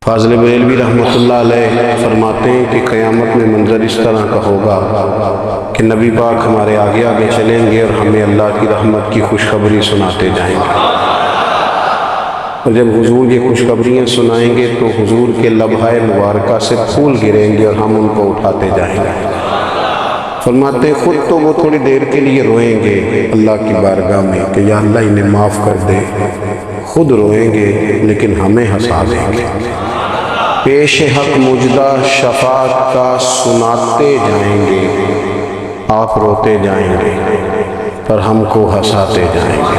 فاضل بریلوی رحمۃ اللہ علیہ فرماتے ہیں کہ قیامت میں منظر اس طرح کا ہوگا کہ نبی پاک ہمارے آگے آگے چلیں گے اور ہمیں اللہ کی رحمت کی خوشخبری سناتے جائیں گے، اور جب حضور یہ خوشخبریاں سنائیں گے تو حضور کے لبھہ مبارکہ سے پھول گریں گے اور ہم ان کو اٹھاتے جائیں گے۔ فرماتے ہیں خود تو وہ تھوڑی دیر کے لیے روئیں گے اللہ کی بارگاہ میں کہ یا اللہ انہیں معاف کر دے، خود روئیں گے لیکن ہمیں ہنسا دیں گے۔ پیش حق مجدہ شفاعت کا سناتے جائیں گے، آپ روتے جائیں گے پر ہم کو ہنساتے جائیں گے۔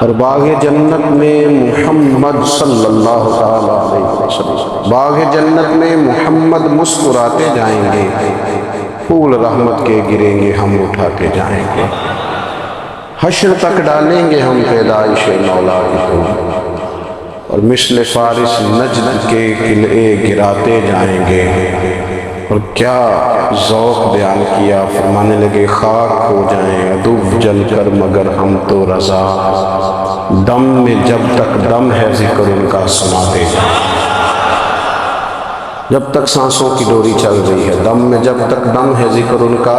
اور باغ جنت میں محمد صلی اللہ علیہ وسلم، باغ جنت میں محمد مسکراتے جائیں گے، پھول رحمت کے گریں گے ہم اٹھاتے جائیں گے۔ حشر تک ڈالیں گے ہم پیدائش مولا کو، اور مثل فارس نجد کے قلعے گراتے جائیں گے۔ اور کیا ذوق بیان کیا، فرمانے لگے خاک ہو جائیں عدو جل کر مگر ہم تو رضا، دم میں جب تک دم ہے ذکر ان کا سناتے جائیں۔ جب تک سانسوں کی ڈوری چل رہی ہے، دم میں جب تک دم ہے ذکر ان کا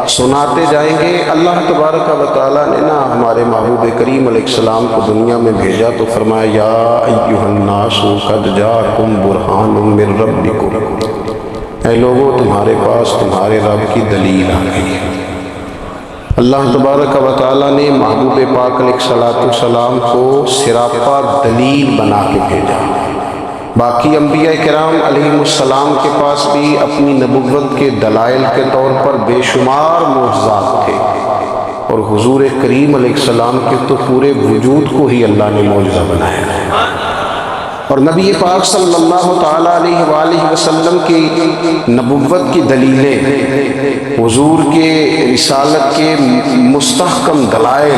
سناتے جائیں گے۔ اللہ تبارک و تعالیٰ نے نا ہمارے محبوب کریم علیہ السلام کو دنیا میں بھیجا تو فرمایا یا ایھا الناس قد جاءکم برہان من ربکم، اے لوگوں تمہارے پاس تمہارے رب کی دلیل آ گئی ہے۔ اللہ تبارک و تعالیٰ نے محبوب پاک علیہ السلام کو سراپا دلیل بنا کے بھیجا۔ باقی انبیاء کرام علیہ السلام کے پاس بھی اپنی نبوت کے دلائل کے طور پر بے شمار معجزات تھے، اور حضور کریم علیہ السلام کے تو پورے وجود کو ہی اللہ نے معجزہ بنایا۔ اور نبی پاک صلی اللہ تعالیٰ علیہ وآلہ وسلم کی نبوت کی دلیلیں، حضور کے رسالت کے مستحکم دلائل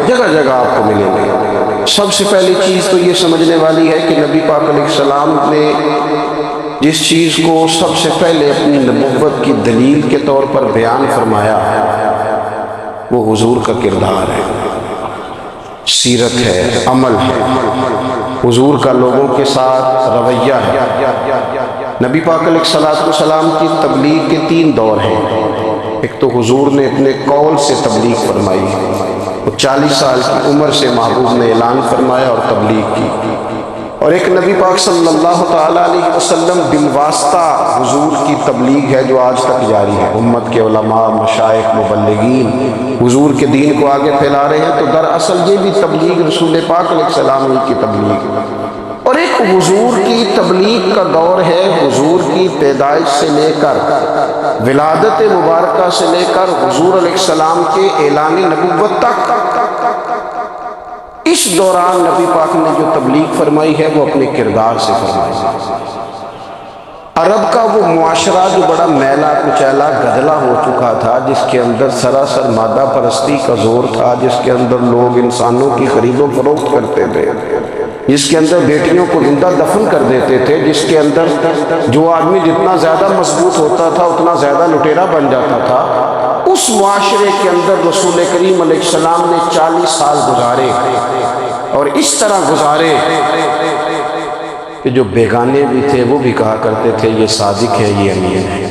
جگہ جگہ آپ کو ملیں گے۔ سب سے پہلی چیز تو یہ سمجھنے والی ہے کہ نبی پاک علیہ السلام نے جس چیز کو سب سے پہلے اپنی نبوت کی دلیل کے طور پر بیان فرمایا وہ حضور کا کردار ہے، سیرت ہے، عمل ہے، حضور کا لوگوں کے ساتھ رویہ ہے۔ نبی پاک علیہ السلام کی تبلیغ کے 3 دور ہیں۔ ایک تو حضور نے اپنے قول سے تبلیغ فرمائی، وہ 40 سال کی عمر سے محبوب نے اعلان فرمایا اور تبلیغ کی۔ اور ایک نبی پاک صلی اللہ تعالیٰ علیہ وسلم بالواسطہ حضور کی تبلیغ ہے جو آج تک جاری ہے۔ امت کے علماء، مشائخ، مبلغین حضور کے دین کو آگے پھیلا رہے ہیں، تو دراصل یہ بھی تبلیغ رسول پاک علیہ السلام کی تبلیغ ہے۔ اور ایک حضور کی تبلیغ کا دور ہے، حضور کی پیدائش سے لے کر ولادت مبارکہ سے لے کر حضور علیہ السلام کے اعلان نبوت تک۔ اس دوران نبی پاک نے جو تبلیغ فرمائی ہے وہ اپنے کردار سے فرمائی ہے۔ عرب کا وہ معاشرہ جو بڑا میلا کچیلا گدلا ہو چکا تھا، جس کے اندر سراسر مادہ پرستی کا زور تھا، جس کے اندر لوگ انسانوں کی خرید و فروخت کرتے تھے، جس کے اندر بیٹیوں کو زندہ دفن کر دیتے تھے، جس کے اندر جو آدمی جتنا زیادہ مضبوط ہوتا تھا اتنا زیادہ لٹیرا بن جاتا تھا، اس معاشرے کے اندر رسول کریم علیہ السلام نے 40 سال گزارے، اور اس طرح گزارے کہ جو بیگانے بھی تھے وہ بھی کہا کرتے تھے یہ صادق ہے، یہ امین ہے۔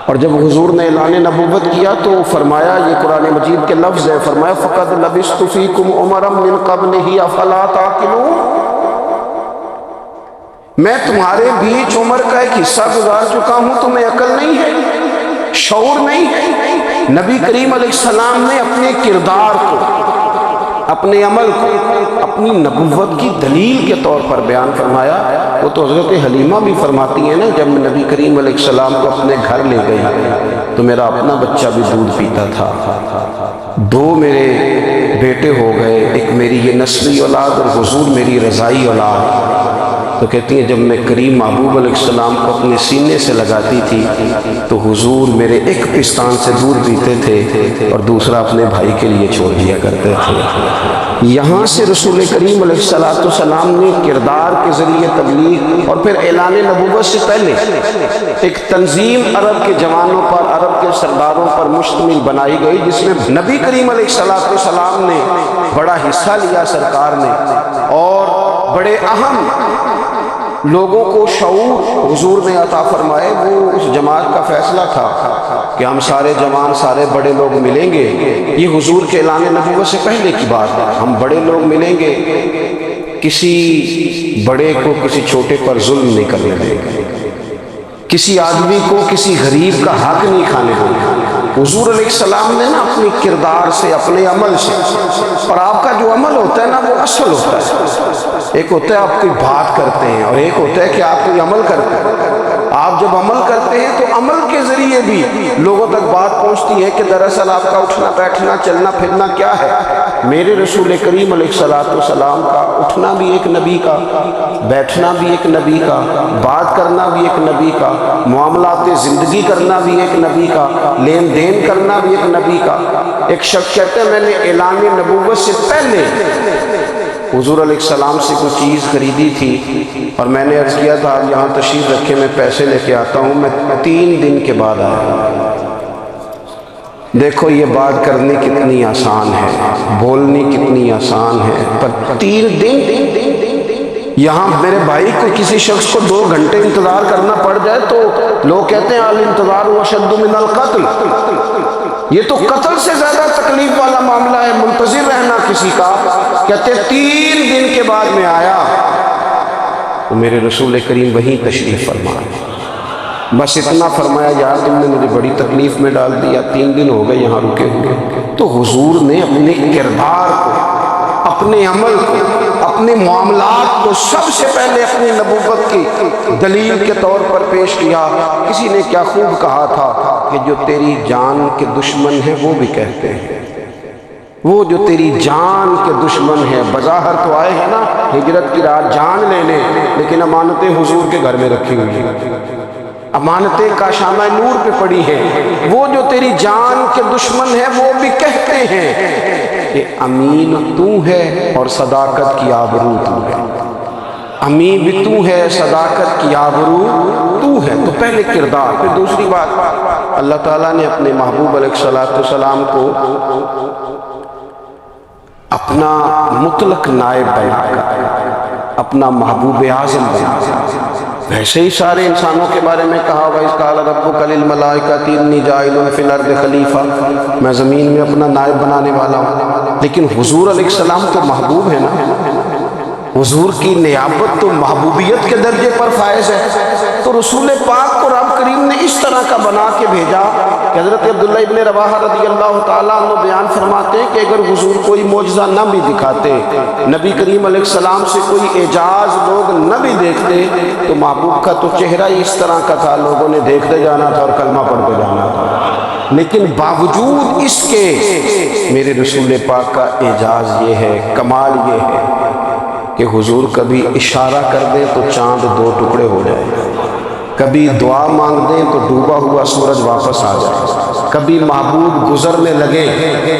اور جب حضور نے اعلان نبوت کیا تو فرمایا، یہ قرآن مجید کے لفظ ہے، فرمایا فَقَدْ لَبِثْتُ فِيكُمْ عُمَرًا مِّن قَبْلِهِ أَفَلَا تَعْقِلُونَ، میں تمہارے بیچ عمر کا ایک حصہ گزار چکا ہوں، تمہیں عقل نہیں ہے، شعور نہیں ہے۔ نبی کریم علیہ السلام نے اپنے کردار کو، اپنے عمل کو اپنی نبوت کی دلیل کے طور پر بیان فرمایا۔ وہ تو حضرت حلیمہ بھی فرماتی ہیں نا، جب میں نبی کریم علیہ السلام کو اپنے گھر لے گئی تو میرا اپنا بچہ بھی دودھ پیتا تھا، 2 میرے بیٹے ہو گئے، ایک میری یہ نسلی اولاد اور حضور میری رضائی اولاد۔ تو کہتی ہیں جب میں کریم محبوب علیہ السلام کو اپنے سینے سے لگاتی تھی تو حضور میرے ایک پستان سے دودھ پیتے تھے اور دوسرا اپنے بھائی کے لیے چھوڑ دیا کرتے تھے۔ یہاں سے رسول کریم علیہ السلام نے کردار کے ذریعے تبلیغ، اور پھر اعلان نبوت سے پہلے ایک تنظیم عرب کے جوانوں پر، عرب کے سرداروں پر مشتمل بنائی گئی، جس میں نبی کریم علیہ السلام نے بڑا حصہ لیا سرکار نے، اور بڑے اہم لوگوں کو شعور حضور نے عطا فرمائے، وہ اس جماعت کا فیصلہ تھا کہ ہم سارے جوان، سارے بڑے لوگ ملیں گے۔ یہ حضور کے اعلان نبوت سے پہلے کی بات ہے۔ ہم بڑے لوگ ملیں گے، کسی بڑے کو کسی چھوٹے پر ظلم نہیں کرنے دیں گے، کسی آدمی کو کسی غریب کا حق نہیں کھانے دیں گے۔ حضور علیہ السلام نے نا اپنی کردار سے، اپنے عمل سے، اور آپ کا جو عمل ہوتا ہے نا وہ اصل ہوتا ہے۔ ایک ہوتا ہے آپ کوئی بات کرتے ہیں اور ایک ہوتا ہے کہ آپ کوئی عمل کرتے ہیں۔ آپ جب عمل کرتے ہیں تو عمل کے ذریعے بھی لوگوں تک بات پہنچتی ہے کہ دراصل آپ کا اٹھنا بیٹھنا چلنا پھرنا کیا ہے۔ میرے رسول کریم علیہ السلام کا اٹھنا بھی ایک نبی کا، بیٹھنا بھی ایک نبی کا، بات کرنا بھی ایک نبی کا، معاملات زندگی کرنا بھی ایک نبی کا، لین دین کرنا بھی ایک نبی کا۔ ایک شخص کہتے ہیں میں نے اعلان نبوت سے پہلے حضور علیہ السلام سے کوئی چیز خریدی تھی اور میں نے عرض کیا تھا آپ یہاں تشریف رکھے، میں پیسے لے کے آتا ہوں، میں 3 دن کے بعد آیا۔ دیکھو یہ بات کرنی کتنی آسان ہے، بولنی کتنی آسان ہے، پر 3 دن یہاں میرے بھائی کو کسی شخص کو 2 گھنٹے انتظار کرنا پڑ جائے تو لوگ کہتے ہیں الانتظار اشد من القتل، یہ تو قتل سے زیادہ تکلیف والا معاملہ ہے منتظر رہنا کسی کا۔ کہتے 3 دن کے بعد میں آیا تو میرے رسول کریم وہیں تشریف فرمایا، بس اتنا فرمایا یار تم نے مجھے بڑی تکلیف میں ڈال دیا، 3 دن ہو گئے یہاں رکے ہوئے۔ تو حضور نے اپنے کردار کو، اپنے عمل کو، اپنے معاملات کو سب سے پہلے اپنی نبوت کی دلیل کے طور پر پیش کیا۔ کسی نے کیا خوب کہا تھا کہ جو تیری جان کے دشمن ہیں وہ بھی کہتے ہیں، وہ جو تیری جان کے دشمن ہیں، بظاہر تو آئے ہیں نا ہجرت کی رات جان لینے، لیکن امانتیں حضور کے گھر میں رکھی ہوئی ہیں، امانتیں کاشانہ نور پہ پڑی ہیں۔ وہ جو تیری جان کے دشمن ہیں وہ بھی کہتے ہیں کہ امین تو ہے اور صداقت کی آبرو تو ہے، امین بھی تو ہے، صداقت کی آبرو تو ہے۔ تو پہلے کردار، پھر دوسری بات، اللہ تعالیٰ نے اپنے محبوب علیہ السلام کو اپنا مطلق نائب بنا کر اپنا محبوب اعظم بنا کر، ویسے ہی سارے انسانوں کے بارے میں کہا وَإِذْ قَالَ رَبُّكَ لِلْمَلَائِكَةِ إِنِّي جَاعِلٌ فِي الْأَرْضِ خَلِيفَةً، میں زمین میں اپنا نائب بنانے والا ہوں۔ لیکن حضور علیہ السلام تو محبوب ہے نا، حضور کی نیابت تو محبوبیت کے درجے پر فائز ہے۔ تو رسول پاک کو رب کریم نے اس طرح کا بنا کے بھیجا کہ حضرت عبداللہ ابن رواحہ رضی اللہ تعالیٰ عنہ بیان فرماتے ہیں کہ اگر حضور کوئی معجزہ نہ بھی دکھاتے، نبی کریم علیہ السلام سے کوئی اعجاز لوگ نہ بھی دیکھتے، تو محبوب کا تو چہرہ ہی اس طرح کا تھا، لوگوں نے دیکھتے جانا تھا اور کلمہ پڑھتے جانا تھا۔ لیکن باوجود اس کے میرے رسول پاک کا اعجاز یہ ہے، کمال یہ ہے کہ حضور کبھی اشارہ کر دیں تو چاند 2 ٹکڑے ہو جائے، کبھی دعا مانگ دیں تو ڈوبا ہوا سورج واپس آ جائے، کبھی محبوب گزرنے لگے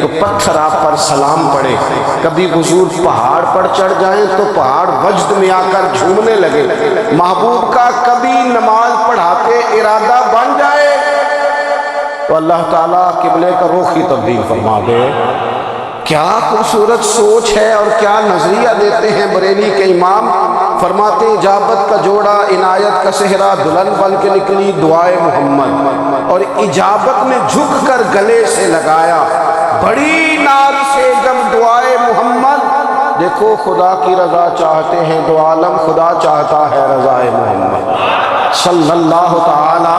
تو پتھر آپ پر سلام پڑے، کبھی حضور پہاڑ پر چڑھ جائیں تو پہاڑ وجد میں آ کر جھومنے لگے، محبوب کا کبھی نماز پڑھاتے ارادہ بن جائے تو اللہ تعالیٰ قبلے کا رخ ہی تبدیل فرما دے۔ کیا خوبصورت سوچ ہے اور کیا نظریہ دیتے ہیں بریلی کے امام، فرماتے اجابت کا جوڑا عنایت کا صحرا دلہن بن کے نکلی دعائے محمد، اور اجابت نے جھک کر گلے سے لگایا بڑی ناز سے جب دعائے محمد۔ دیکھو خدا کی رضا چاہتے ہیں دو عالم، خدا چاہتا ہے رضائے محمد صلی اللہ تعالی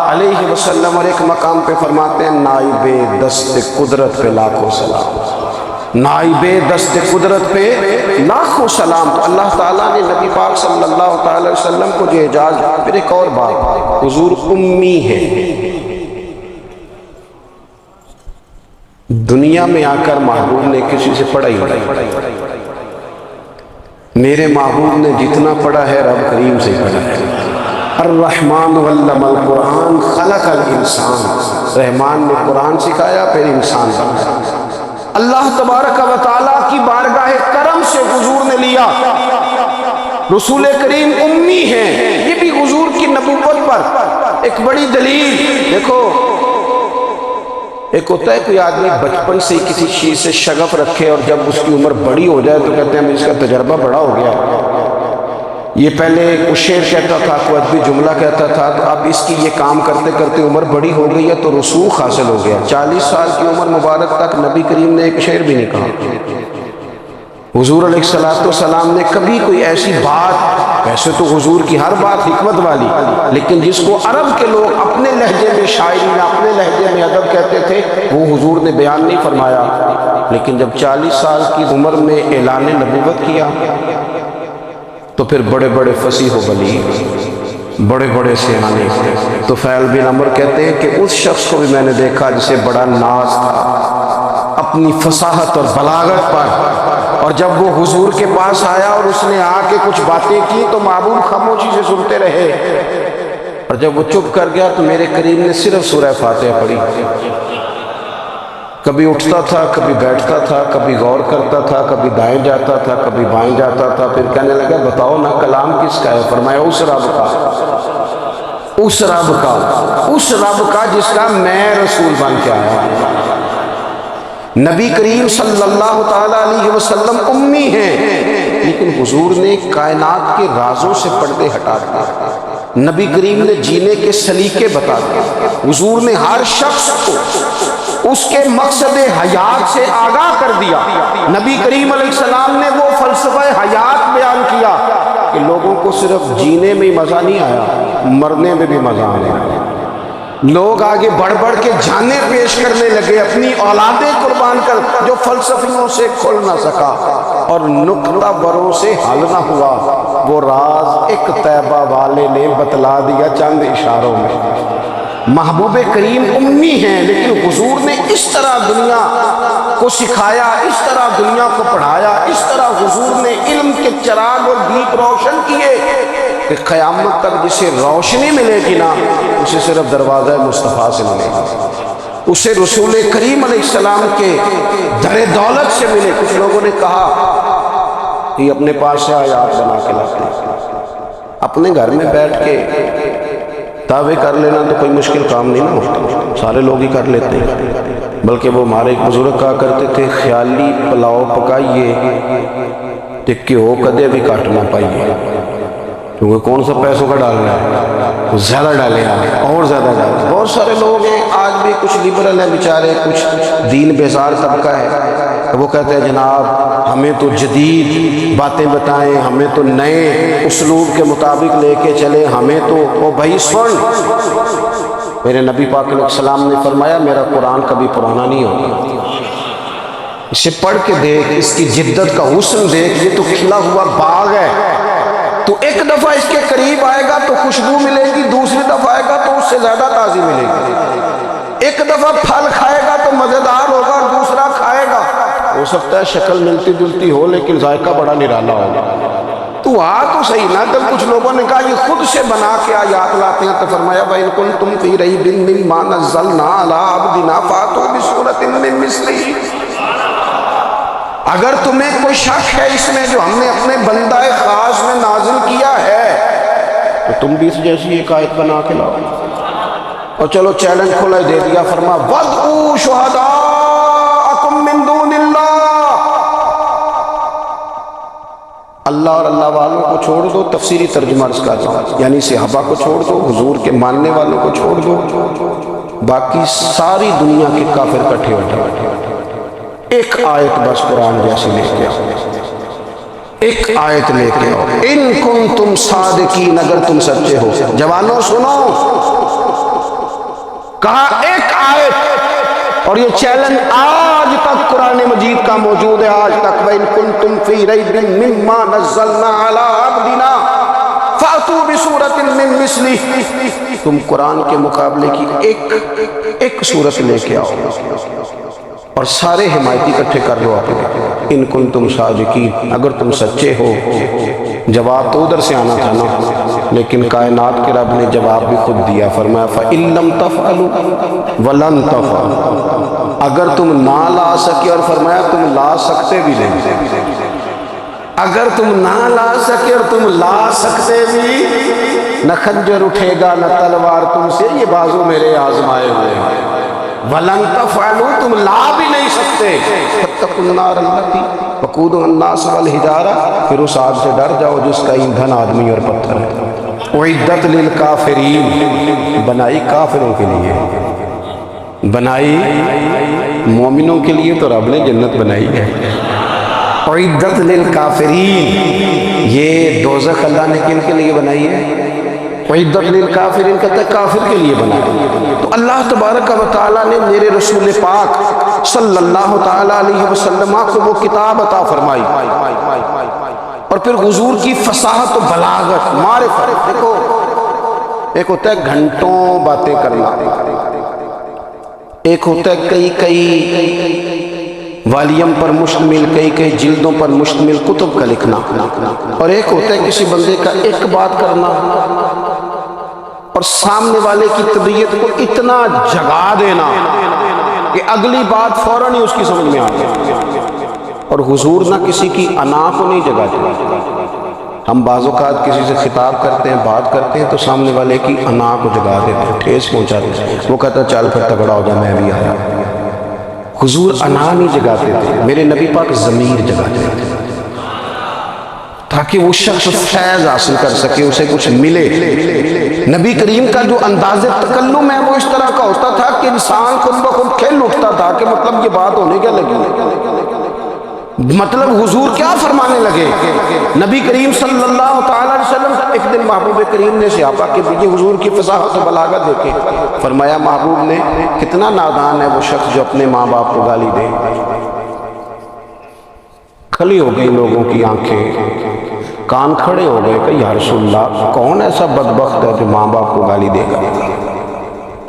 علیہ وسلم۔ اور ایک مقام پہ فرماتے ہیں نائب دست قدرت پہ لاکھوں سلام، نائب دست قدرت پہ لاکھوں سلام۔ تو اللہ تعالیٰ نے نبی پاک صلی اللہ تعالی وسلم کو جو اعجاز، پھر ایک اور بات، حضور امی ہے، دنیا میں آ کر محبوب نے کسی سے پڑھا ہی نہیں، میرے محبوب نے جتنا پڑھا ہے رب کریم سے پڑھا ہے۔ الرحمن علم القرآن خلق الانسان، رحمان نے قرآن سکھایا پھر انسان بنایا۔ اللہ تبارک و تعالیٰ کی بارگاہ کرم سے حضور نے لیا، رسول کریم امی ہیں، یہ بھی حضور کی نبوت پر ایک بڑی دلیل۔ دیکھو ایک ہوتا ہے کوئی آدمی بچپن سے کسی چیز سے شغف رکھے اور جب اس کی عمر بڑی ہو جائے تو کہتے ہیں اس کا تجربہ بڑا ہو گیا، یہ پہلے کچھ شعر کہتا تھا، کوئی ادبی جملہ کہتا تھا، تو اب اس کی یہ کام کرتے کرتے عمر بڑی ہو گئی ہے تو رسوخ حاصل ہو گیا۔ 40 سال کی عمر مبارک تک نبی کریم نے ایک شعر بھی نہیں کہا۔ حضور علیہ السلام نے کبھی کوئی ایسی بات، ویسے تو حضور کی ہر بات حکمت والی، لیکن جس کو عرب کے لوگ اپنے لہجے میں شاعری میں، اپنے لہجے میں ادب کہتے تھے، وہ حضور نے بیان نہیں فرمایا۔ لیکن جب 40 سال کی عمر میں اعلان نبوت کیا تو پھر بڑے بڑے فصیح و بلیغ، بڑے بڑے سیانے، تو طفیل بن عمر کہتے ہیں کہ اس شخص کو بھی میں نے دیکھا جسے بڑا ناز تھا اپنی فصاحت اور بلاغت پر، اور جب وہ حضور کے پاس آیا اور اس نے آ کے کچھ باتیں کی تو معبود خاموشی سے سنتے رہے، اور جب وہ چپ کر گیا تو میرے کریم نے صرف سورہ فاتحہ پڑھی۔ کبھی اٹھتا تھا، کبھی بیٹھتا تھا، کبھی غور کرتا تھا، کبھی دائیں جاتا تھا، کبھی بائیں جاتا تھا، پھر کہنے لگا بتاؤ نا کلام کس کا ہے؟ فرمایا اس رب کا، اس رب کا، اس رب کا جس کا میں رسول بن کے آیا۔ نبی کریم صلی اللہ تعالیٰ علیہ وسلم امی ہیں، لیکن حضور نے کائنات کے رازوں سے پردے ہٹا دیا۔ نبی کریم نے جینے کے سلیقے بتا دیے۔ حضور نے ہر شخص کو اس کے مقصد حیات سے آگاہ کر دیا۔ نبی کریم علیہ السلام نے وہ فلسفہ حیات بیان کیا کہ لوگوں کو صرف جینے میں مزہ نہیں آیا، مرنے میں بھی مزہ آیا۔ لوگ آگے بڑھ بڑھ کے جانیں پیش کرنے لگے، اپنی اولادیں قربان کر، جو فلسفیوں سے کھل نہ سکا اور نکتہ بروں سے حل نہ ہوا، وہ راز ایک طیبہ والے نے بتلا دیا چند اشاروں میں۔ محبوب کریم امی ہیں، لیکن حضور نے اس طرح دنیا کو سکھایا، اس طرح دنیا کو پڑھایا، اس طرح حضور نے علم کے چراغ اور دیپ روشن کیے کہ قیامت تک جسے روشنی ملے گی نا، اسے صرف دروازہ مصطفیٰ سے ملے گی، اسے رسول کریم علیہ السلام کے در دولت سے ملے۔ کچھ لوگوں نے کہا کہ اپنے پاس سے آیات بنا کے لاتے ہیں، اپنے گھر میں بیٹھ کے دعوے کر لینا تو کوئی مشکل کام نہیں نا ہوتا، سارے لوگ ہی کر لیتے ہیں۔ بلکہ وہ ہمارے ایک بزرگ کہا کرتے تھے، خیالی پلاؤ پکائیے تے گھیو کدے بھی کٹ نہ پائیے، کیونکہ کون سا پیسوں کا ڈالنا ہے، زیادہ ڈالیں اور زیادہ ڈالیں۔ بہت سارے لوگ ہیں آج بھی، کچھ لبرل ہیں بیچارے، کچھ دین بیزار طبقہ ہے، وہ کہتے ہیں جناب ہمیں تو جدید باتیں بتائیں، ہمیں تو نئے اسلوب کے مطابق لے کے چلے، ہمیں تو وہ بھائی سن، میرے نبی پاک علیہ السلام نے فرمایا میرا قرآن کبھی پرانا نہیں ہوگا، اسے پڑھ کے دیکھ، اس کی جدت کا حسن دیکھ، یہ تو کھلا ہوا باغ ہے، تو ایک دفعہ اس کے قریب آئے گا تو خوشبو ملے گی، دوسری دفعہ آئے گا تو اس سے زیادہ تازی ملے گی، ایک دفعہ پھل کھائے گا تو مزیدار ہوگا اور دوسرا کھائے گا، ہو سکتا ہے شکل ملتی جلتی ہو لیکن ذائقہ بڑا نرالا ہوگا۔ تو تو صحیح نا، جب کچھ لوگوں نے کہا یہ خود سے بنا کے آیات لاتے ہیں تو فرمایا وَإِن كُنتُمْ فِي رَيْبٍ مِّمَّا نَزَّلْنَا عَلَىٰ عَبْدِنَا فَأْتُوا بِسُورَةٍ مِّن مِّثْلِهِ، اگر تمہیں کوئی شک ہے اس میں جو ہم نے اپنے بندہ خاص میں نازل کیا ہے تو تم بھی اس جیسی ایک آیت بنا کے لاؤ۔ اور چلو چیلنج کھلا دے دیا، فرما وَادْعُوا شُهَدَاءَكُم مِّن دُونِ اللَّهِ، اللہ اور اللہ والوں کو چھوڑ دو، تفسیری ترجمہ اس کا یعنی صحابہ کو چھوڑ دو، حضور کے ماننے والوں کو چھوڑ دو، باقی ساری دنیا کے کافر کٹھے ہو جائے، ایک آیت بس قرآن جیسی لے کے آؤ، ایک آیت لے کے آؤ، ان کنتم صادقین، اگر تم سچے ہو۔ جوانوں سنو، کہا ایک آیت، اور یہ چیلنج آج تک قرآن مجید کا موجود ہے، آج تک وَإِن كُنتُمْ فِي رَيْبٍ مِّمَّا نَزَّلْنَا عَلَىٰ عَبْدِنَا فَأْتُوا بِسُورَةٍ مِّن مِّثْلِهِ، تم قرآن کے مقابلے کی ایک سورت لے کے آؤ اور سارے حمایتی اکٹھے کر لو اپنے، ان کنتم صادقین، اگر تم سچے ہو۔ جواب تو ادھر سے آنا تھا نا، لیکن کائنات کے رب نے جواب بھی خود دیا، فرمایا فَإِن لَمْ تَفْعَلُوا وَلَن تَفْعَلُوا، اگر تم نہ لا سکے، اور فرمایا تم لا سکتے بھی نہیں، اگر تم نہ لا سکے اور تم لا سکتے بھی، نہ خنجر اٹھے گا نہ تلوار تم سے، یہ بازو میرے آزمائے ہوئے ہیں، وَلَن تَفْعَلُوا، تم لا بھی نہیں سکتے، فاتقوا النار التی وقودها الناس والحجارہ، پھر اس آگ سے ڈر جاؤ جس کا ایندھن آدمی اور پتھر ہے۔ اعدت للکافرین، بنائی کافروں کے لیے، بنائی مومنوں کے لیے تو رب نے جنت بنائی ہے۔ اعدت للکافرین، یہ دوزخ اللہ نے کن کے لیے بنائی ہے؟ اعدت للکافرین کہتا ہے کافر کے لیے بنائی۔ تو اللہ تبارک و تعالیٰ نے میرے رسول پاک صلی اللہ تعالیٰ علیہ وسلم کو وہ کتاب عطا فرمائی، اور پھر حضور کی فصاحت و بلاغت، معرفت۔ دیکھو ایک ہوتا ہے گھنٹوں باتیں کرنا، ایک ہوتا ہے کئی والیم پر مشتمل، کئی جلدوں پر مشتمل کتب کا لکھنا، اور ایک ہوتا ہے کسی بندے کا ایک بات کرنا اور سامنے والے کی طبیعت کو اتنا جگا دینا کہ اگلی بات فوراً ہی اس کی سمجھ میں آ جائے۔ اور حضور نہ کسی کی انا کو نہیں جگاتے۔ ہم بعض اوقات کسی سے خطاب کرتے ہیں، بات کرتے ہیں تو سامنے والے کی انا کو جگا دیتے ہیں، ٹھیس پہنچاتے ہیں، وہ کہتا ہے چل پھر تگڑا ہو جا میں بھی آیا۔ حضور انا نہیں جگاتے تھے، میرے نبی پاک ضمیر جگاتے تھے تاکہ وہ شخص فیض حاصل کر سکے، اسے کچھ ملے۔ نبی کریم کا جو انداز تکلم ہے وہ اس طرح کا ہوتا تھا کہ انسان خود بخود کھل اٹھتا تھا کہ مطلب یہ بات ہونے کیا لگی، مطلب حضور کیا فرمانے لگے۔ نبی کریم صلی اللہ تعالیٰ علیہ وسلم ایک دن محبوب کریم نے صحابہ کے یہ حضور کی فصاحت و بلاغت دیکھے، فرمایا محبوب نے کتنا نادان ہے وہ شخص جو اپنے ماں باپ کو گالی دے۔ کھلی ہو گئی لوگوں کی آنکھیں، کان کھڑے ہو گئے کہ یا رسول اللہ کون ایسا بدبخت ہے جو ماں باپ کو گالی دے گا۔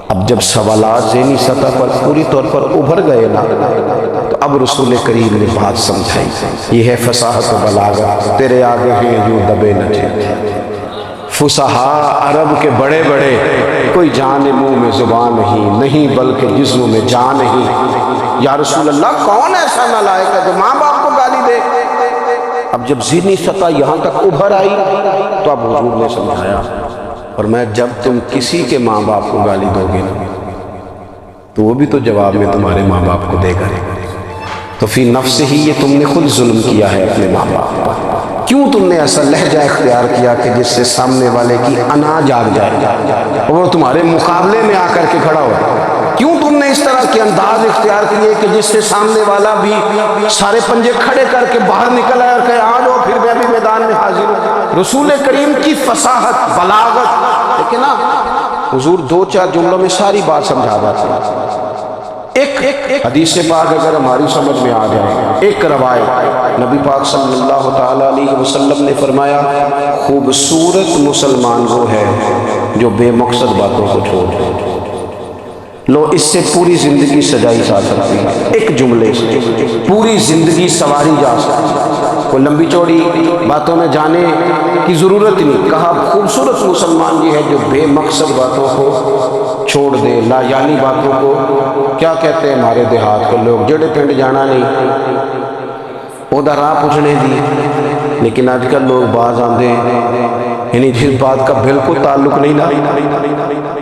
اب جب سوالات ذہنی سطح پر پوری طور پر ابھر گئے نا، تو اب رسول کریم نے بات سمجھائی، یہ ہے فصاحت و بلاغت، تیرے آگے ہیں یوں دبے نہ تھے۔ فصحاء عرب کے بڑے بڑے، کوئی جان منہ میں زبان نہیں بلکہ جسموں میں جان نہیں۔ یا رسول اللہ کون ایسا نالائق ہے جو ماں باپ کو گالی دے؟ اب جب ذہنی سطح یہاں تک ابھر آئی تو اب حضور نے سمجھایا، اور میں جب تم کسی کے ماں باپ کو گالی دو گے تو وہ بھی تو جواب میں تمہارے ماں باپ کو دے گا، تو فی نفس ہی یہ تم نے خود ظلم کیا ہے اپنے ماں باپ پر۔ کیوں تم نے ایسا لہجہ اختیار کیا کہ جس سے سامنے والے کی انا جاگ جائے اور وہ تمہارے مقابلے میں آ کر کے کھڑا ہو؟ کیوں تم نے اس طرح کے انداز اختیار کیے کہ جس سے سامنے والا بھی سارے پنجے کھڑے کر کے باہر نکل آئے اور کہے آ جاؤ پھر میں بھی میدان میں حاضر ہوں؟ رسول کریم کی فصاحت بلاغت، لیکن نا حضور دو چار جملوں میں ساری بات سمجھا دیتے ہیں۔ ایک حدیث پاک اگر ہماری سمجھ میں آ جائے، ایک روایت نبی پاک صلی اللہ تعالیٰ علیہ وسلم نے فرمایا خوبصورت مسلمان وہ ہے جو بے مقصد باتوں کو چھوڑ دے۔ لو اس سے پوری زندگی سجائی جا سکتی ہے، ایک جملے سے پوری زندگی سواری جا سکتی ہے، کوئی لمبی چوڑی باتوں میں جانے کی ضرورت نہیں۔ کہا خوبصورت مسلمان یہ ہے جو بے مقصد باتوں کو چھوڑ دے، لا یعنی باتوں کو، کیا کہتے ہیں ہمارے دیہات کے لوگ، جڑے پنڈ جانا نہیں اودا راہ پوچھنے دی، لیکن آج کل لوگ باز آندے یعنی جس بات کا بالکل تعلق نہیں نا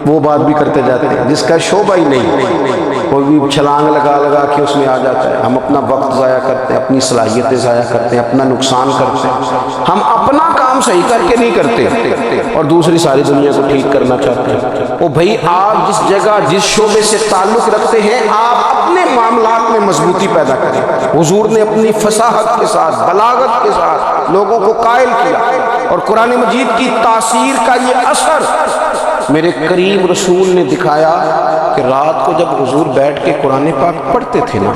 وہ بات بھی کرتے جاتے ہیں، جس کا شعبہ ہی نہیں، کوئی بھی چھلانگ لگا کے اس میں آ جاتا ہے۔ ہم اپنا وقت ضائع کرتے ہیں، اپنی صلاحیتیں ضائع کرتے ہیں، اپنا نقصان کرتے ہیں، ہم اپنا کام صحیح کر کے نہیں کرتے اور دوسری ساری دنیا کو ٹھیک کرنا چاہتے ہیں۔ وہ بھائی آپ جس جگہ جس شعبے سے تعلق رکھتے ہیں آپ اپنے معاملات میں مضبوطی پیدا کریں۔ حضور نے اپنی فصاحت کے ساتھ بلاغت کے ساتھ لوگوں کو قائل کیا، اور قرآن مجید کی تاثیر کا یہ اثر میرے کریم رسول نے دکھایا کہ رات کو جب حضور بیٹھ کے قرآن پاک پڑھتے تھے نا،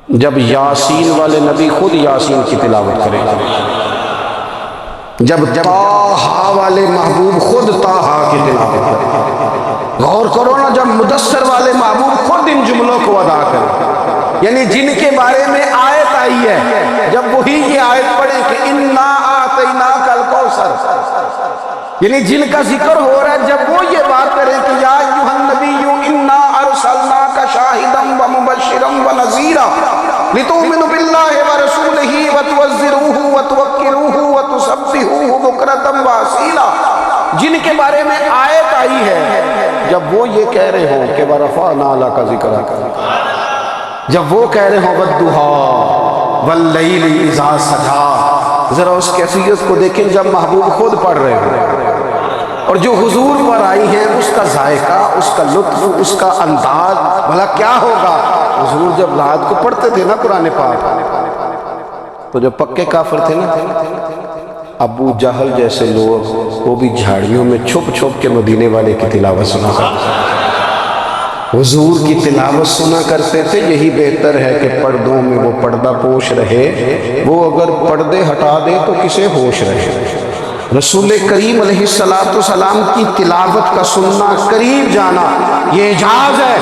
جب یاسین والے نبی خود یاسین کی تلاوت کریں، جب طٰہٰ والے محبوب خود طٰہٰ کی تلاوت کریں، غور کرو نا جب مدثر والے محبوب خود ان جملوں کو ادا کریں، یعنی جن کے بارے میں آیت آئی ہے جب وہی یہ آیت پڑھیں کہ اِنَّا أَعْطَيْنَاكَ الْكَوْثَرَ، یعنی جن کا ذکر ہو رہا ہے جب وہ یہ بات کریں کہ یا ایھا النبی انا ارسلناک شاہدا ومبشرا ونذیرا لتؤمنوا باللہ ورسولہ وتعزروہ وتوقروہ وتسبحوہ بکرۃ واصیلا، جن کے بارے میں آیت آئی ہے جب وہ یہ کہہ رہے ہوں کہ ورفعنا لک ذکرک، جب وہ کہہ رہے ہوں والضحیٰ واللیل اذا سجا، ذرا اس کیفیت کو دیکھیں جب محبوب خود پڑھ رہے ہیں، اور جو حضور پر آئی ہیں اس کا ذائقہ، اس کا لطف، اس کا انداز بھلا کیا ہوگا۔ حضور جب رات کو پڑھتے تھے نا قرآن پاک، تو جو پکے کافر تھے نا، ابو جہل جیسے لوگ، وہ بھی جھاڑیوں میں چھپ چھپ کے مدینے والے کی تلاوت سنا کرتے تھے، حضور کی تلاوت سنا کرتے تھے۔ یہی بہتر ہے کہ پردوں میں وہ پردہ پوش رہے، وہ اگر پردے ہٹا دے تو کسے ہوش رہے۔ رسول کریم علیہ السلام کی تلاوت کا سننا، قریب جانا، یہ اعجاز ہے۔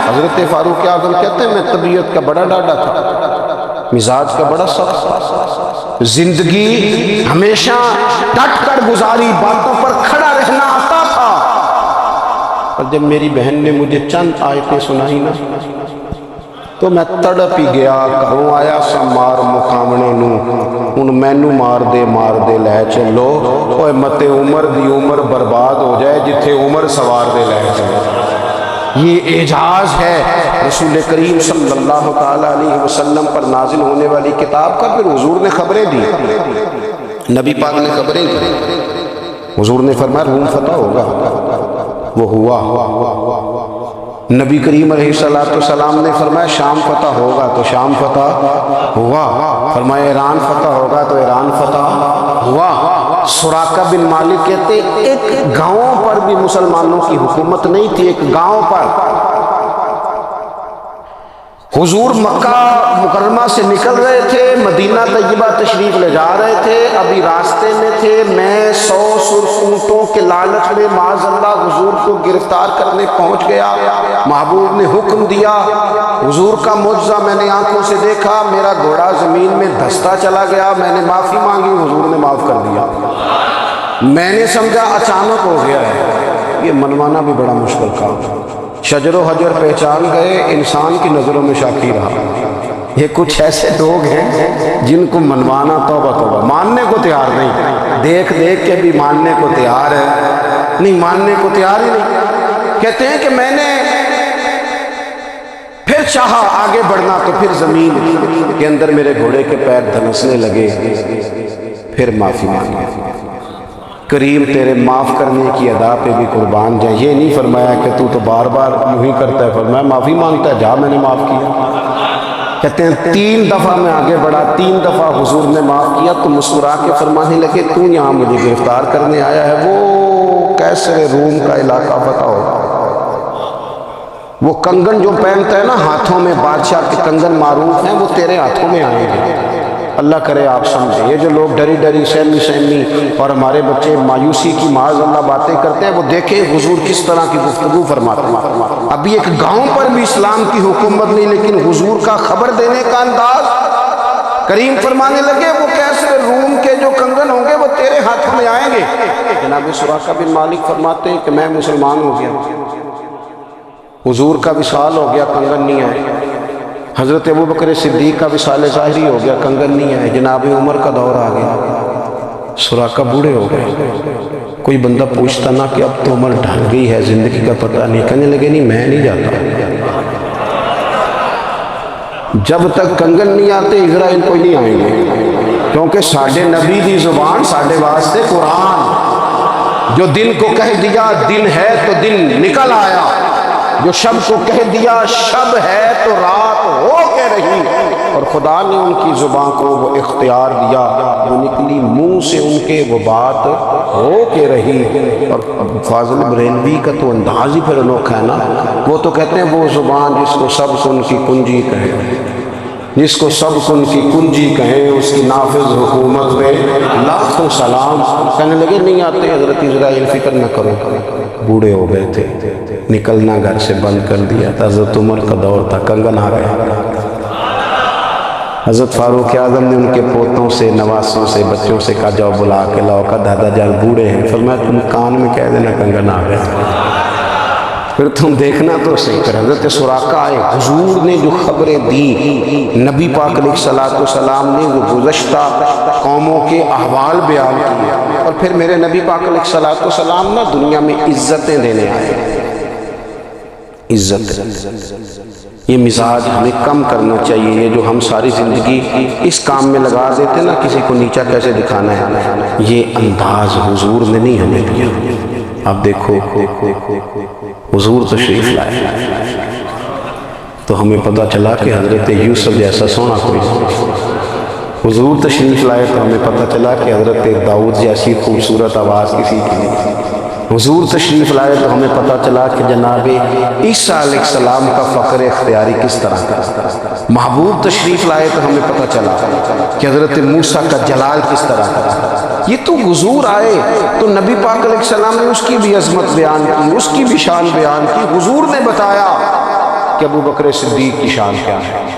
حضرت فاروق اعظم کہتے ہیں میں طبیعت کا بڑا ڈاڈا تھا، مزاج کا بڑا سخت تھا، زندگی ہمیشہ ڈٹ کر گزاری، باتوں پر کھڑا رہنا آتا تھا، اور جب میری بہن نے مجھے چند آیتیں سنائی نا تو میں تڑپ ہی گیا۔ کہوں آیا سا مار مقامنے نو، ان مینو مار دے لے چلو، اوے مت عمر دی عمر برباد ہو جائے جتھے عمر سوار دے لے چلو۔ یہ اعجاز ہے رسول کریم صلی اللہ تعالیٰ علیہ وسلم پر نازل ہونے والی کتاب کا۔ پھر حضور نے خبریں دی، نبی پاک نے خبریں دی۔ حضور نے فرمایا روم فتح ہوگا، وہ ہوا۔ نبی کریم علیہ السلام نے فرمایا شام فتح ہوگا، تو شام فتح ہوا۔ فرمایا ایران فتح ہوگا، تو ایران فتح ہوا۔ سراقہ بن مالک کہتے ایک گاؤں پر بھی مسلمانوں کی حکومت نہیں تھی، ایک گاؤں پر۔ حضور مکہ مکرمہ سے نکل رہے تھے، مدینہ طیبہ تشریف لے جا رہے تھے، ابھی راستے میں تھے، میں 100 سرخ اونٹوں کے لالچ میں معاذ اللہ حضور کو گرفتار کرنے پہنچ گیا۔ محبوب نے حکم دیا، حضور کا معجزہ میں نے آنکھوں سے دیکھا، میرا گھوڑا زمین میں دھستا چلا گیا، میں نے معافی مانگی، حضور نے معاف کر دیا۔ میں نے سمجھا اچانک ہو گیا ہے، یہ منوانا بھی بڑا مشکل کام ہے۔ شجر و حجر پہچان گئے، انسان کی نظروں میں شاکی رہا۔ یہ کچھ ایسے لوگ ہیں جن کو منوانا توبہ توبہ، ماننے کو تیار نہیں، دیکھ دیکھ کے بھی ماننے کو تیار ہے نہیں، ماننے کو تیار ہی نہیں۔ کہتے ہیں کہ میں نے پھر چاہا آگے بڑھنا، تو پھر زمین کے اندر میرے گھوڑے کے پیر دھنسنے لگے، پھر معافی مانگی۔ کریم تیرے معاف کرنے کی ادا پہ بھی قربان جائے۔ یہ نہیں فرمایا کہ تو بار بار یوں ہی کرتا ہے، فرمایا معافی مانگتا ہے، جا میں نے معاف کیا۔ کہتے ہیں 3 دفعہ میں آگے بڑھا، 3 دفعہ حضور نے معاف کیا، تو مسکرا کے فرمانے لگے تو یہاں مجھے گرفتار کرنے آیا ہے، وہ کیسر روم کا علاقہ فتح ہوگا۔ وہ کنگن جو پہنتا ہے نا ہاتھوں میں، بادشاہ کے کنگن معروف ہیں، وہ تیرے ہاتھوں میں آئیں گے۔ اللہ کرے آپ سمجھیں، یہ جو لوگ ڈری ڈری سہمی اور ہمارے بچے مایوسی کی معاذ اللہ باتیں کرتے ہیں، وہ دیکھیں حضور کس طرح کی گفتگو فرماتے ہیں۔ ابھی ایک گاؤں پر بھی اسلام کی حکومت نہیں، لیکن حضور کا خبر دینے کا انداز۔ کریم فرمانے لگے وہ کیسے روم کے جو کنگن ہوں گے وہ تیرے ہاتھوں میں آئیں گے۔ جناب سراقہ بن مالک فرماتے ہیں کہ میں مسلمان ہو گیا، حضور کا وصال ہو گیا، کنگن نہیں آئے۔ حضرت ابوبکر صدیق کا وصال ظاہری ہو گیا، کنگن نہیں آئے۔ جناب عمر کا دور آ گیا، سراقہ بوڑھے ہو گئے۔ کوئی بندہ پوچھتا نا کہ اب تو عمر ڈھل گئی ہے، زندگی کا پتہ نہیں، کہنے لگے نہیں میں نہیں جاتا، جب تک کنگن نہیں آتے اسرائیل کوئی نہیں آئیں گے، کیونکہ ساڈے نبی دی زبان ساڈے واسطے قرآن۔ جو دن کو کہہ دیا دن ہے تو دن نکل آیا، جو شب کو کہہ دیا شب ہے تو رات ہو کے رہی، اور خدا نے ان کی زبان کو وہ اختیار دیا، وہ نکلی منہ سے ان کے وہ بات ہو کے رہی۔ اور فاضل بریلوی کا تو انداز ہی پھر انوکھا ہے نا، وہ تو کہتے ہیں وہ زبان جس کو سب کن کی کنجی کہے، جس کو سب کن کی کنجی کہیں، اس کی نافذ حکومت پہ لاکھوں سلام۔ کہنے لگے نہیں آتے حضرت اسرائیل، فکر نہ کرو، بوڑھے ہو گئے تھے، نکلنا گھر سے بند کر دیا تھا، حضرت عمر کا دور تھا، کنگن آ گئے۔ حضرت فاروق اعظم نے ان کے پوتوں سے، نواسوں سے، بچوں سے کہا جاؤ بلا کے لاؤ، کہا دادا جان بوڑھے ہیں، فرمایا تم کان میں کہہ دینا کنگن آ گئے، پھر تم دیکھنا تو صحیح کر۔ حضرت سراقہ آئے، حضور نے جو خبریں دی، نبی پاک علیہ السلام نے وہ گزشتہ قوموں کے احوال بیان کیے، اور پھر میرے نبی پاک علیہ السلام نا دنیا میں عزتیں دینے آئے، عزت۔ یہ مزاج ہمیں کم کرنا چاہیے. یہ جو ہم ساری زندگی اس کام میں لگا دیتے نا کسی کو نیچا کیسے دکھانا ہے، یہ انداز حضور نے نہیں ہمیں دیا. اب دیکھو حضور تشریف لائے تو ہمیں پتہ چلا کہ حضرت یوسف جیسا سونا کوئی نہیں. حضور تشریف لائے تو ہمیں پتہ چلا کہ حضرت داؤد جیسی خوبصورت آواز کسی کی نہیں. حضور تشریف لائے تو ہمیں پتہ چلا کہ جناب عیسیٰ علیہ السلام کا فقر اختیاری کس طرح کا. محبوب تشریف لائے تو ہمیں پتہ چلا کہ حضرت موسیٰ کا جلال کس طرح کا. یہ تو حضور آئے تو نبی پاک علیہ السلام نے اس کی بھی عظمت بیان کی، اس کی بھی شان بیان کی. حضور نے بتایا کہ ابو بکر صدیق کی شان کیا ہے،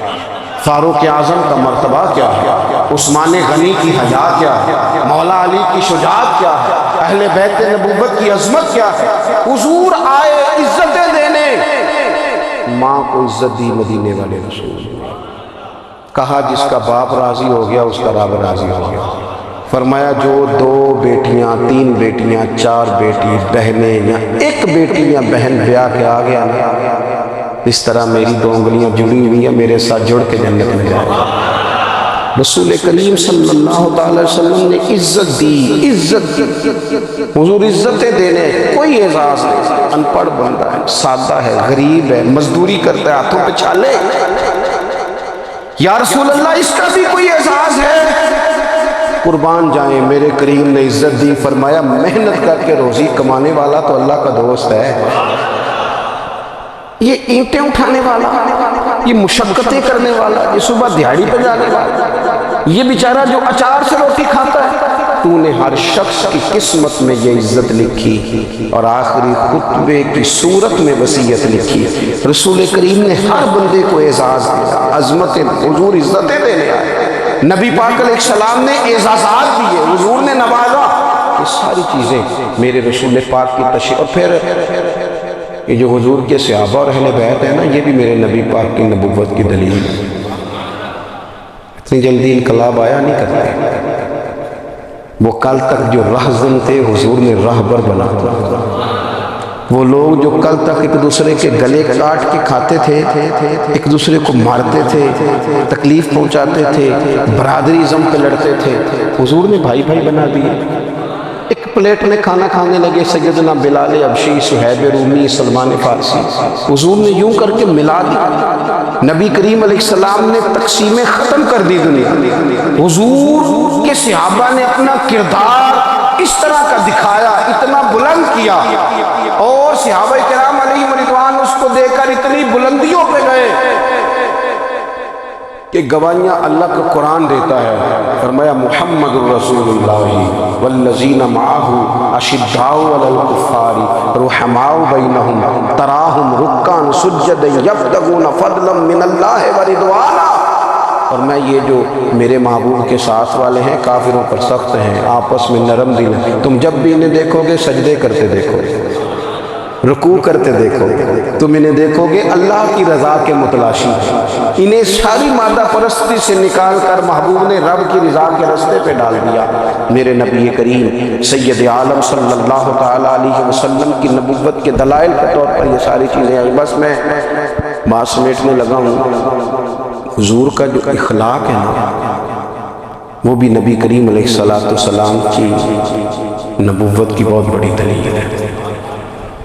فاروق اعظم کا مرتبہ کیا ہے، عثمان غنی کی حیا کیا ہے، مولا علی کی شجاعت کیا ہے، اہل بیت نبوت کی عظمت کیا ہے. حضور آئے عزتیں دینے. ماں کو عزت دی مدینے والے رسول. کہا جس کا باپ راضی ہو گیا اس کا رب راضی ہو گیا. فرمایا جو 2 بیٹیاں 3 بیٹیاں 4 بیٹی بہنیں یا ایک بیٹی یا بہن بیاہ کے آ گیا نا، اس طرح میری 2 انگلیاں جڑی ہوئی ہیں، میرے ساتھ جڑ کے جنت میں جائے. رسول کریم صلی اللہ تعالی وسلم نے عزت دی، عزت دی. حضور عزتیں دینے. کوئی اعزاز نہیں. ان پڑھ بندہ ہے، سادہ ہے، غریب ہے، مزدوری کرتا ہے، ہاتھوں پہ چھالے. یا رسول اللہ اس کا بھی کوئی اعزاز ہے؟ قربان جائیں، میرے کریم نے عزت دی. فرمایا محنت کر کے روزی کمانے والا تو اللہ کا دوست ہے. یہ اینٹیں اٹھانے والا، یہ مشقتیں کرنے والا، یہ صبح دیہڑی پہ جانے والا، یہ بیچارہ جو اچار سے روٹی کھاتا ہے، تو نے ہر شخص کی قسمت میں یہ عزت لکھی اور آخری خطبے کی صورت میں وصیت لکھی. رسول کریم نے ہر بندے کو اعزاز دیا، عظمتیں. حضور عزتیں دینے آئے. نبی پاک علیہ السلام نے اعزازات دیے، حضور نے نوازا. یہ ساری چیزیں میرے رسول پاک کی تشریف. اور پھر یہ جو حضور کے صحابہ اور اہل بیت ہیں نا، یہ بھی میرے نبی پاک کی نبوت کی دلیل ہے. اتنی جلدی انقلاب آیا نہیں کرتے. وہ کل تک جو رہزن تھے حضور نے راہبر بنا دیا. وہ لوگ جو کل تک ایک دوسرے کے گلے کاٹ کے کھاتے تھے، ایک دوسرے کو مارتے تھے، تکلیف پہنچاتے تھے، برادری ازم پہ لڑتے تھے، حضور نے بھائی بھائی بنا دیے. ایک پلیٹ میں کھانا کھانے لگے سیدنا بلال حبشی، صہیب رومی، سلمان فارسی. حضور نے یوں کر کے ملا دیا. نبی کریم علیہ السلام نے تقسیمیں ختم کر دی دنیا. حضور کے صحابہ نے اپنا کردار اس طرح کا دکھایا، اتنا بلند کیا، اور صحابہ کرام علیہ رضوان اس کو دیکھ کر اتنی بلندیوں پہ گئے کہ گواہیاں اللہ کا قرآن دیتا ہے. فرمایا محمد الرسول اللہ والذین معہ اشداء علی الکفار رحماء بینہم تراہم رکعا سجدا یبتغون فضلا من اللہ ورضوانا. اور میں یہ جو میرے محبوب کے ساتھ والے ہیں کافروں پر سخت ہیں، آپس میں نرم دل ہیں. تم جب بھی انہیں دیکھو گے سجدے کرتے دیکھو گے، رکوع کرتے دیکھو گے، تم انہیں دیکھو گے اللہ کی رضا کے متلاشی. انہیں ساری مادہ پرستی سے نکال کر محبوب نے رب کی رضا کے رستے پہ ڈال دیا. میرے نبی کریم سید عالم صلی اللہ تعالیٰ علیہ وسلم کی نبوت کے دلائل کے طور پر یہ ساری چیزیں آئی. بس میں بات سمیٹنے لگا ہوں. حضور کا جو اخلاق ہے نا، وہ بھی نبی کریم علیہ السلام کی نبوت کی بہت بڑی دلیل ہے.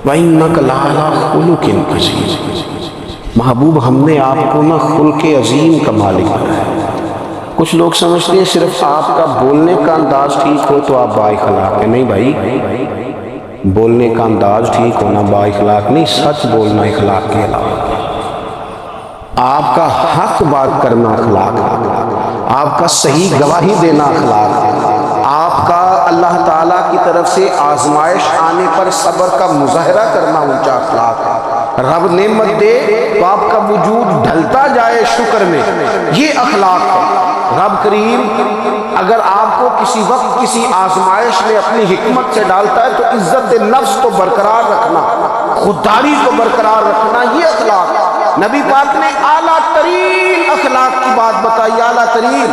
وَإِنَّكَ لَعَلَىٰ خُلُقٍ عَظِيمٍ. محبوب ہم نے آپ کو نا خلق عظیم کا مالک بنایا. کچھ لوگ سمجھتے ہیں صرف آپ کا بولنے کا انداز ٹھیک ہو تو آپ با اخلاق ہیں. نہیں بھائی، بولنے کا انداز ٹھیک ہونا با اخلاق نہیں، سچ بولنا اخلاق کے علاوہ. آپ کا حق بات کرنا اخلاق ہے، آپ کا صحیح گواہی دینا اخلاق ہے، آپ کا اللہ تعالیٰ کی طرف سے آزمائش آنے پر صبر کا مظاہرہ کرنا اونچا اخلاق ہے. رب نعمت دے تو آپ کا وجود ڈھلتا جائے شکر میں، یہ اخلاق ہے. رب کریم اگر آپ کو کسی وقت کسی آزمائش میں اپنی حکمت سے ڈالتا ہے تو عزت نفس کو برقرار رکھنا، خودداری کو برقرار رکھنا، یہ اخلاق ہے. نبی پاک نے اعلیٰ ترین اخلاق کی بات بتائی، اعلیٰ ترین.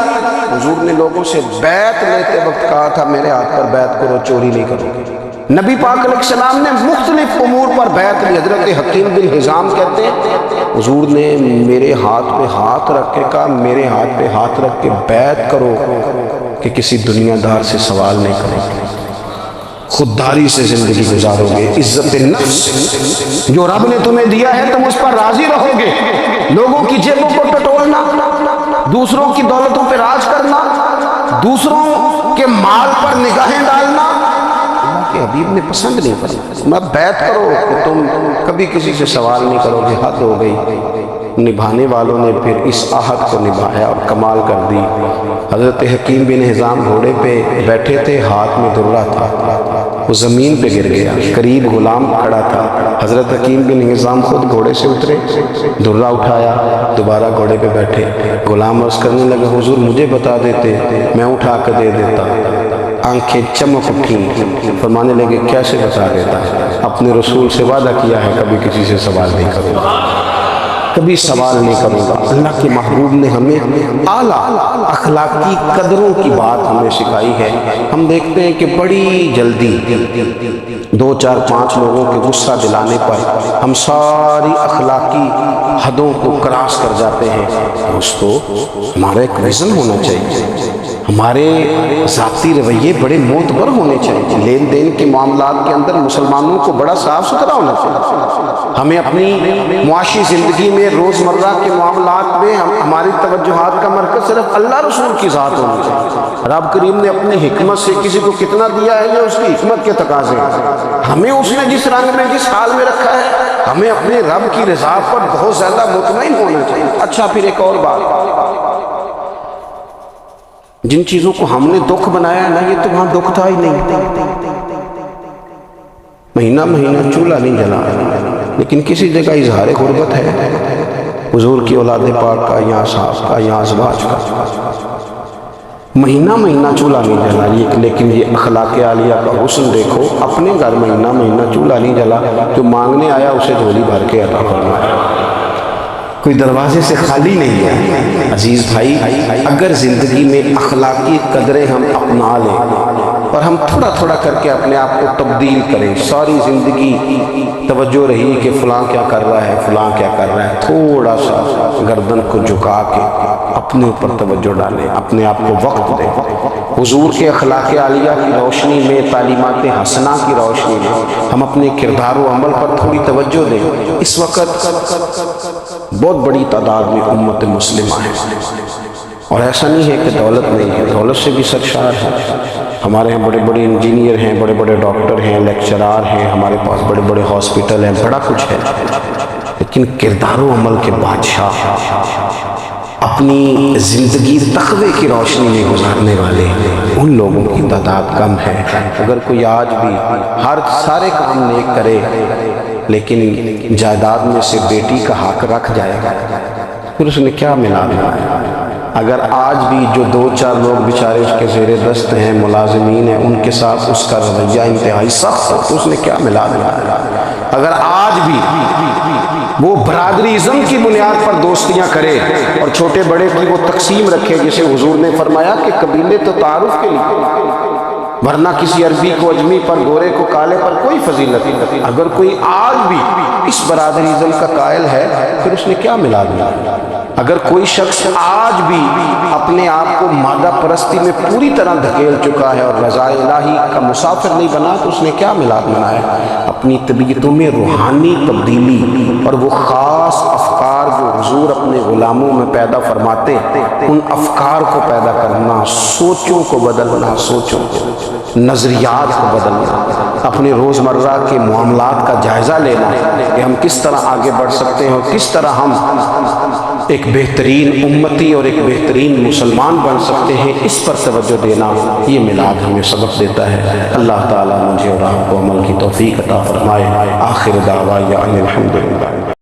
حضور نے لوگوں سے بیعت لیتے وقت کہا تھا میرے ہاتھ پر بیعت کرو، چوری نہیں کرو. نبی پاک علیہ السلام نے مختلف امور پر بیعت لی. حضرت حکیم بن حزام کہتے ہیں حضور نے میرے ہاتھ پہ ہاتھ رکھ کے کہا میرے ہاتھ پہ ہاتھ رکھ کے بیعت کرو کہ کسی دنیا دار سے سوال نہیں کرو گے, خودداری سے زندگی گزارو گے, عزت نفس جو رب نے تمہیں دیا ہے تم اس پر راضی رہو گے, لوگوں کی جیبوں کو ٹٹولنا, دوسروں کی دولتوں پہ راج کرنا, دوسروں کے مال پر نگاہیں ڈالنا اللہ کے حبیب نے پسند نہیں فرمایا. میں بیعت کرو کہ تم کبھی کسی سے سوال نہیں کرو گے. حد ہو گئی. نبھانے والوں نے پھر اس عہد کو نبھایا اور کمال کر دی. حضرت حکیم بن حزام گھوڑے پہ بیٹھے تھے, ہاتھ میں درہ تھا, وہ زمین پہ گر گیا, قریب غلام کھڑا تھا. حضرت حکیم بن حزام خود گھوڑے سے اترے, درہ اٹھایا, دوبارہ گھوڑے پہ بیٹھے. غلام عرض کرنے لگا حضور مجھے بتا دیتے میں اٹھا کے دے دیتا. آنکھیں چمک اٹھیں, فرمانے لگے کیسے بتا دیتا, اپنے رسول سے وعدہ کیا ہے کبھی کسی سے سوال نہیں کروں گا, کبھی سوال نہیں کروں گا. اللہ کے محبوب نے ہمیں اعلیٰ اخلاقی قدروں کی بات ہمیں سکھائی ہے. ہم دیکھتے ہیں کہ بڑی جلدی 2 4 5 لوگوں کے غصہ دلانے پر ہم ساری اخلاقی حدوں کو کراس کر جاتے ہیں. دوستو ہمارا ایک ویژن ہونا چاہیے, ہمارے ذاتی رویے بڑے معتبر ہونے چاہیے. لین دین کے معاملات کے اندر مسلمانوں کو بڑا صاف ستھرا ہونا چاہیے. ہمیں اپنی معاشی زندگی میں روزمرہ کے معاملات میں ہماری توجہات کا مرکز صرف اللہ رسول کی ذات ہونی چاہیے. رب کریم نے اپنی حکمت سے کسی کو کتنا دیا ہے یہ اس کی حکمت کے تقاضے ہیں. ہمیں اس نے جس رنگ میں جس حال میں رکھا ہے ہمیں اپنے رب کی رضا پر بہت زیادہ مطمئن ہونا چاہیے. اچھا پھر ایک اور بات, جن چیزوں کو ہم نے دکھ بنایا نا یہ تو وہاں دکھ تھا ہی نہیں. مہینہ مہینہ چولہا نہیں جلا, لیکن کسی جگہ اظہار غربت ہے حضور کی اولاد پاک کا یا صاحب کا یا ازواج کا. مہینہ مہینہ چولہا نہیں جلا, لیکن یہ اخلاق عالیہ کا حسن دیکھو. اپنے گھر مہینہ مہینہ چولہا نہیں جلا, جو مانگنے آیا اسے جھولی بھر کے عطا فرمایا, کوئی دروازے سے خالی نہیں ہے. عزیز بھائی اگر زندگی میں اخلاقی قدریں ہم اپنا لیں اور ہم تھوڑا تھوڑا کر کے اپنے آپ کو تبدیل کریں, ساری زندگی توجہ رہی کہ فلاں کیا کر رہا ہے فلاں کیا کر رہا ہے, تھوڑا سا گردن کو جھکا کے اپنے اوپر توجہ ڈالیں, اپنے آپ کو وقت دیں. حضور کے اخلاق عالیہ کی روشنی میں, تعلیمات حسنہ کی روشنی میں ہم اپنے کردار و عمل پر تھوڑی توجہ دیں. اس وقت بہت بڑی تعداد میں امت مسلمہ ہے, اور ایسا نہیں ہے کہ دولت نہیں ہے, دولت سے بھی سرشار ہے. ہمارے یہاں بڑے بڑے انجینئر ہیں, بڑے بڑے ڈاکٹر ہیں, لیکچرار ہیں, ہمارے پاس بڑے بڑے ہاسپٹل ہیں, بڑا کچھ ہے, لیکن کردار و عمل کے بادشاہ اپنی زندگی تقوی کی روشنی میں گزارنے والے ان لوگوں کی تعداد کم ہے. اگر کوئی آج بھی سارے کام نیک کرے لیکن جائیداد میں سے بیٹی کا حق رکھ جائے گا, پھر اس نے کیا ملا دیا ہے. اگر آج بھی جو 2 4 لوگ بیچارے اس کے زیر دست ہیں, ملازمین ہیں, ان کے ساتھ اس کا رویہ انتہائی سخت ہے, تو اس نے کیا ملا دیا ہے. اگر آج بھی وہ برادری ازم کی بنیاد پر دوستیاں کرے اور چھوٹے بڑے کی وہ تقسیم رکھے, جسے حضور نے فرمایا کہ قبیلے تو تعارف کے لیے, ورنہ کسی عربی کو اجمی پر, گورے کو کالے پر کوئی فضیلت نہیں. اگر کوئی آج بھی اس برادری ازم کا قائل ہے پھر اس نے کیا ملا دیا. اگر کوئی شخص آج بھی اپنے آپ کو مادہ پرستی میں پوری طرح دھکیل چکا ہے اور رضا الہی کا مسافر نہیں بنا, تو اس نے کیا ملاد بنایا. اپنی طبیعتوں میں روحانی تبدیلی اور وہ خاص افکار جو حضور اپنے غلاموں میں پیدا فرماتے, ان افکار کو پیدا کرنا, سوچوں کو بدلنا, سوچوں کو, نظریات کو بدلنا, اپنے روزمرہ کے معاملات کا جائزہ لینا کہ ہم کس طرح آگے بڑھ سکتے ہیں اور کس طرح ہم ایک بہترین امتی اور ایک بہترین مسلمان بن سکتے ہیں, اس پر توجہ دینا یہ میلاد ہمیں سبق دیتا ہے. اللہ تعالیٰ مجھے اور آپ کو عمل کی توفیق عطا فرمائے. آخر دعوانا ان الحمدللہ.